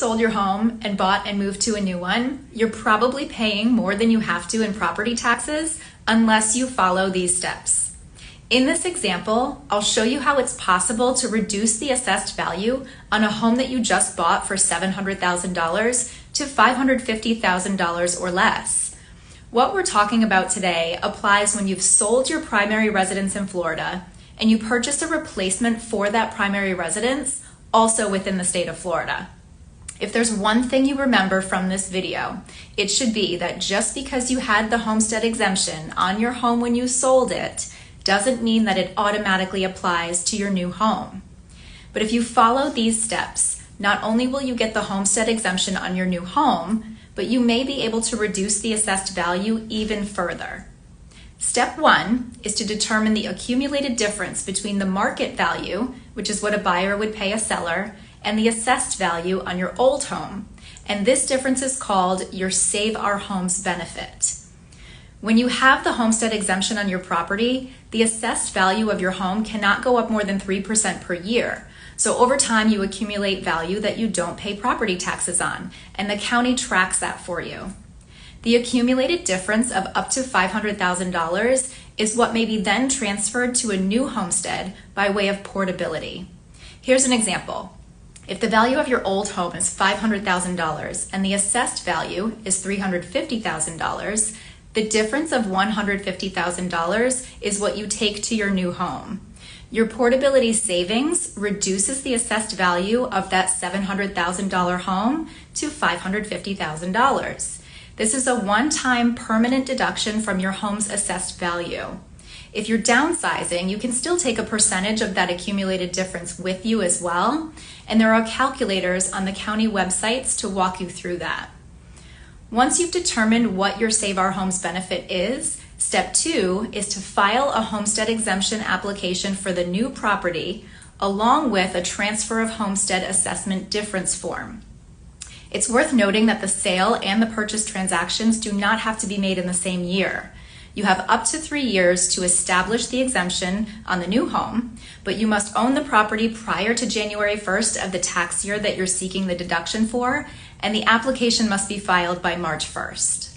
Sold your home and bought and moved to a new one, you're probably paying more than you have to in property taxes unless you follow these steps. In this example, I'll show you how it's possible to reduce the assessed value on a home that you just bought for $700,000 to $550,000 or less. What we're talking about today applies when you've sold your primary residence in Florida and you purchase a replacement for that primary residence also within the state of Florida. If there's one thing you remember from this video, it should be that just because you had the homestead exemption on your home when you sold it doesn't mean that it automatically applies to your new home. But if you follow these steps, not only will you get the homestead exemption on your new home, but you may be able to reduce the assessed value even further. Step 1 is to determine the accumulated difference between the market value, which is what a buyer would pay a seller, and the assessed value on your old home. And this difference is called your Save Our Homes benefit. When you have the homestead exemption on your property, the assessed value of your home cannot go up more than 3% per year. So over time, you accumulate value that you don't pay property taxes on, and the county tracks that for you. The accumulated difference of up to $500,000 is what may be then transferred to a new homestead by way of portability. Here's an example. If the value of your old home is $500,000 and the assessed value is $350,000, the difference of $150,000 is what you take to your new home. Your portability savings reduces the assessed value of that $700,000 home to $550,000. This is a one-time permanent deduction from your home's assessed value. If you're downsizing, you can still take a percentage of that accumulated difference with you as well, and there are calculators on the county websites to walk you through that. Once you've determined what your Save Our Homes benefit is, step 2 is to file a homestead exemption application for the new property along with a transfer of homestead assessment difference form. It's worth noting that the sale and the purchase transactions do not have to be made in the same year. You have up to 3 years to establish the exemption on the new home, but you must own the property prior to January 1st of the tax year that you're seeking the deduction for, and the application must be filed by March 1st.